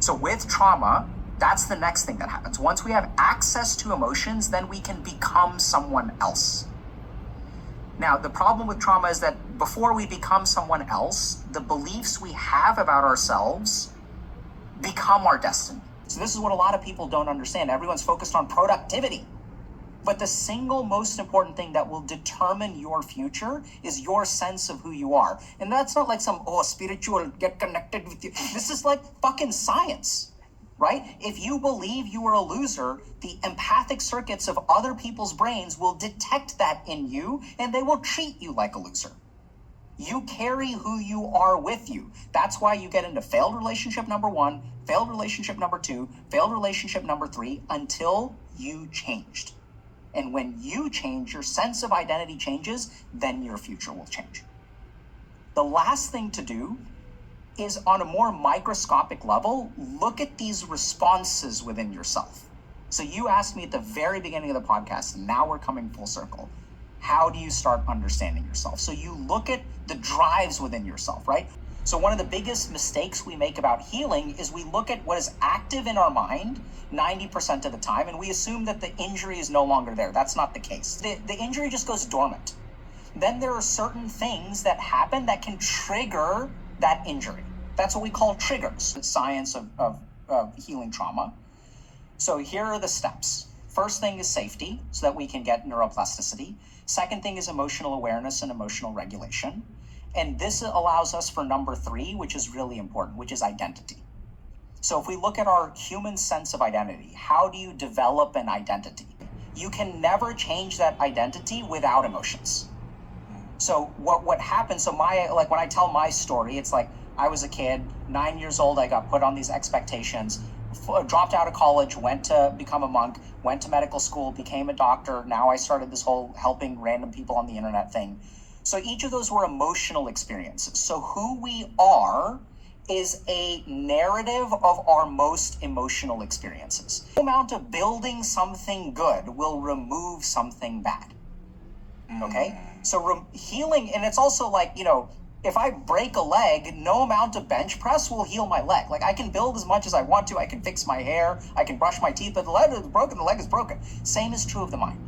So with trauma, that's the next thing that happens. Once we have access to emotions, then we can become someone else. Now, the problem with trauma is that before we become someone else, the beliefs we have about ourselves become our destiny. So this is what a lot of people don't understand. Everyone's focused on productivity. But the single most important thing that will determine your future is your sense of who you are. And that's not like some, spiritual, get connected with you. This is like fucking science, right? If you believe you are a loser, the empathic circuits of other people's brains will detect that in you and they will treat you like a loser. You carry who you are with you. That's why you get into failed relationship number 1, failed relationship number 2, failed relationship number 3, until you changed. And when you change, your sense of identity changes, then your future will change. The last thing to do is, on a more microscopic level, look at these responses within yourself. So you asked me at the very beginning of the podcast, and now we're coming full circle. How do you start understanding yourself? So you look at the drives within yourself, right? So one of the biggest mistakes we make about healing is we look at what is active in our mind 90% of the time, and we assume that the injury is no longer there. That's not the case. The injury just goes dormant. Then there are certain things that happen that can trigger that injury. That's what we call triggers. The science of healing trauma. So here are the steps. First thing is safety, so that we can get neuroplasticity. Second thing is emotional awareness and emotional regulation. And this allows us for number 3, which is really important, which is identity. So if we look at our human sense of identity, how do you develop an identity? You can never change that identity without emotions. So what happens, so when I tell my story, it's like I was a kid, 9 years old, I got put on these expectations, dropped out of college, went to become a monk, went to medical school, became a doctor. Now I started this whole helping random people on the internet thing. So each of those were emotional experiences. So who we are is a narrative of our most emotional experiences. The amount of building something good will remove something bad. Okay? So healing, and it's also like, if I break a leg, no amount of bench press will heal my leg. Like, I can build as much as I want to, I can fix my hair, I can brush my teeth, but the leg is broken, the leg is broken. Same is true of the mind.